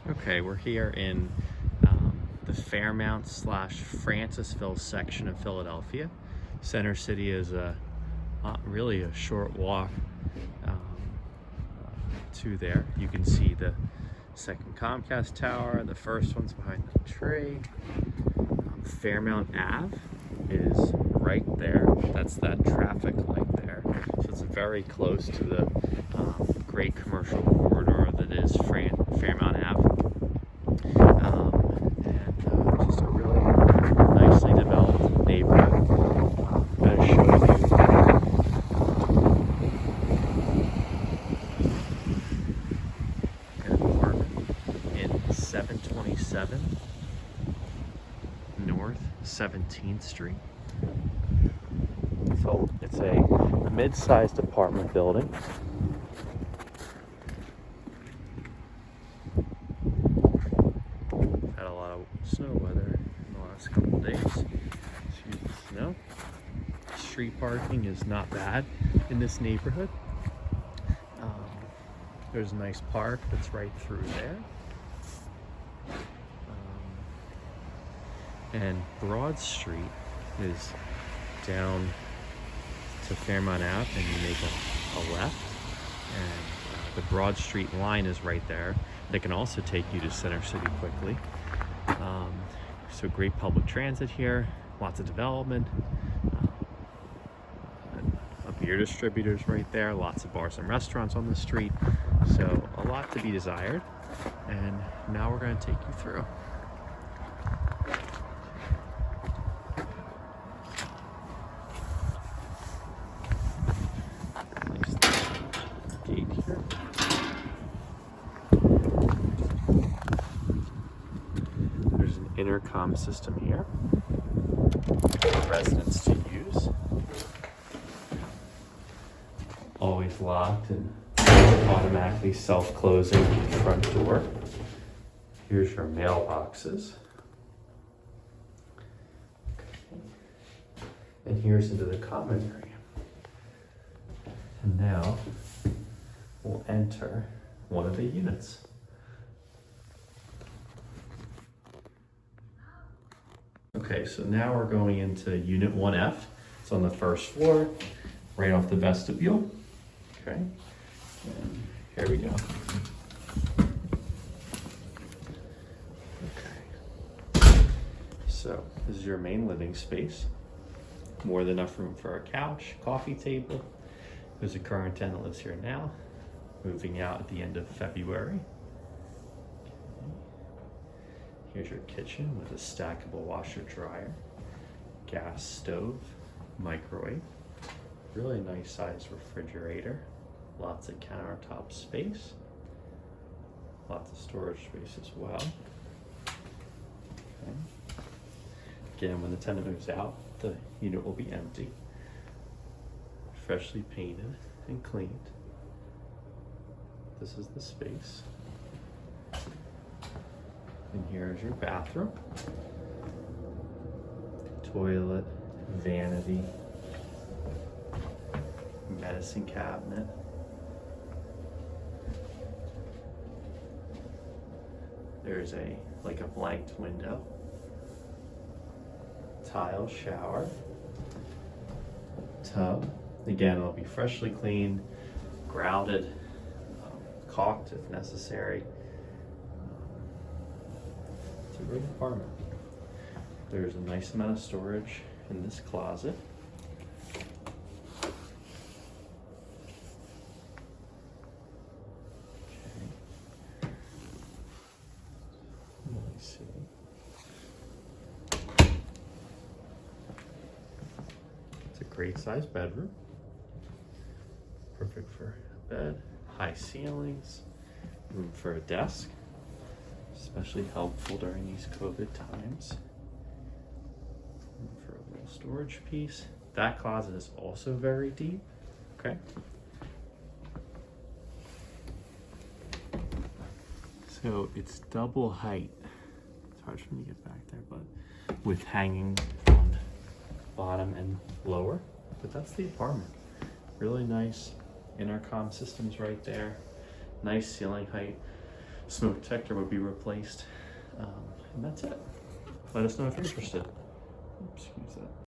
Okay, we're here in the Fairmount / Francisville section of Philadelphia. Center City is really a short walk to there. You can see the second Comcast tower. The first one's behind the tree. Fairmount Ave is right there. That's that traffic light there. So it's very close to the great commercial corridor that is Fairmount Ave. Just a really nicely developed neighborhood. I'm going to show you. Going to park in 727 North 17th Street. So it's a mid-sized apartment building. Had a lot of snow weather in the last couple days. Excuse the snow. Street parking is not bad in this neighborhood. There's a nice park that's right through there. And Broad Street is down to Fairmount Ave, and you make a left, and the Broad Street line is right there. They can also take you to Center City quickly. So great public transit here, lots of development, a beer distributor's right there, lots of bars and restaurants on the street. So a lot to be desired, and now we're going to take you through. Gate here. There's an intercom system here for residents to use. Always locked and automatically self-closing front door. Here's your mailboxes. And here's into the common area. And now we'll enter one of the units. Okay, so now we're going into Unit 1F. It's on the first floor, right off the vestibule. Okay, and here we go. Okay, so this is your main living space. More than enough room for a couch, coffee table. There's a current tenant lives here now, moving out at the end of February. Okay. Here's your kitchen with a stackable washer dryer, gas stove, microwave, really nice sized refrigerator, lots of countertop space, lots of storage space as well. Okay. Again, when the tenant moves out, the unit will be empty, freshly painted and cleaned. This is the space. And here's your bathroom. Toilet, vanity, medicine cabinet. There's a blanked window. Tile shower. Tub. Again, it'll be freshly cleaned, grounded, caulked if necessary. It's a great apartment. There's a nice amount of storage in this closet. Okay. Let me see. It's a great sized bedroom. Perfect for a bed, high ceilings, room for a desk, especially helpful during these COVID times. Room for a little storage piece. That closet is also very deep, okay? So it's double height. It's hard for me to get back there, but with hanging on bottom and lower, but that's the apartment. Really nice intercom systems right there. Nice ceiling height. Smoke detector would be replaced. And that's it. Let us know if you're interested. Oops, excuse that.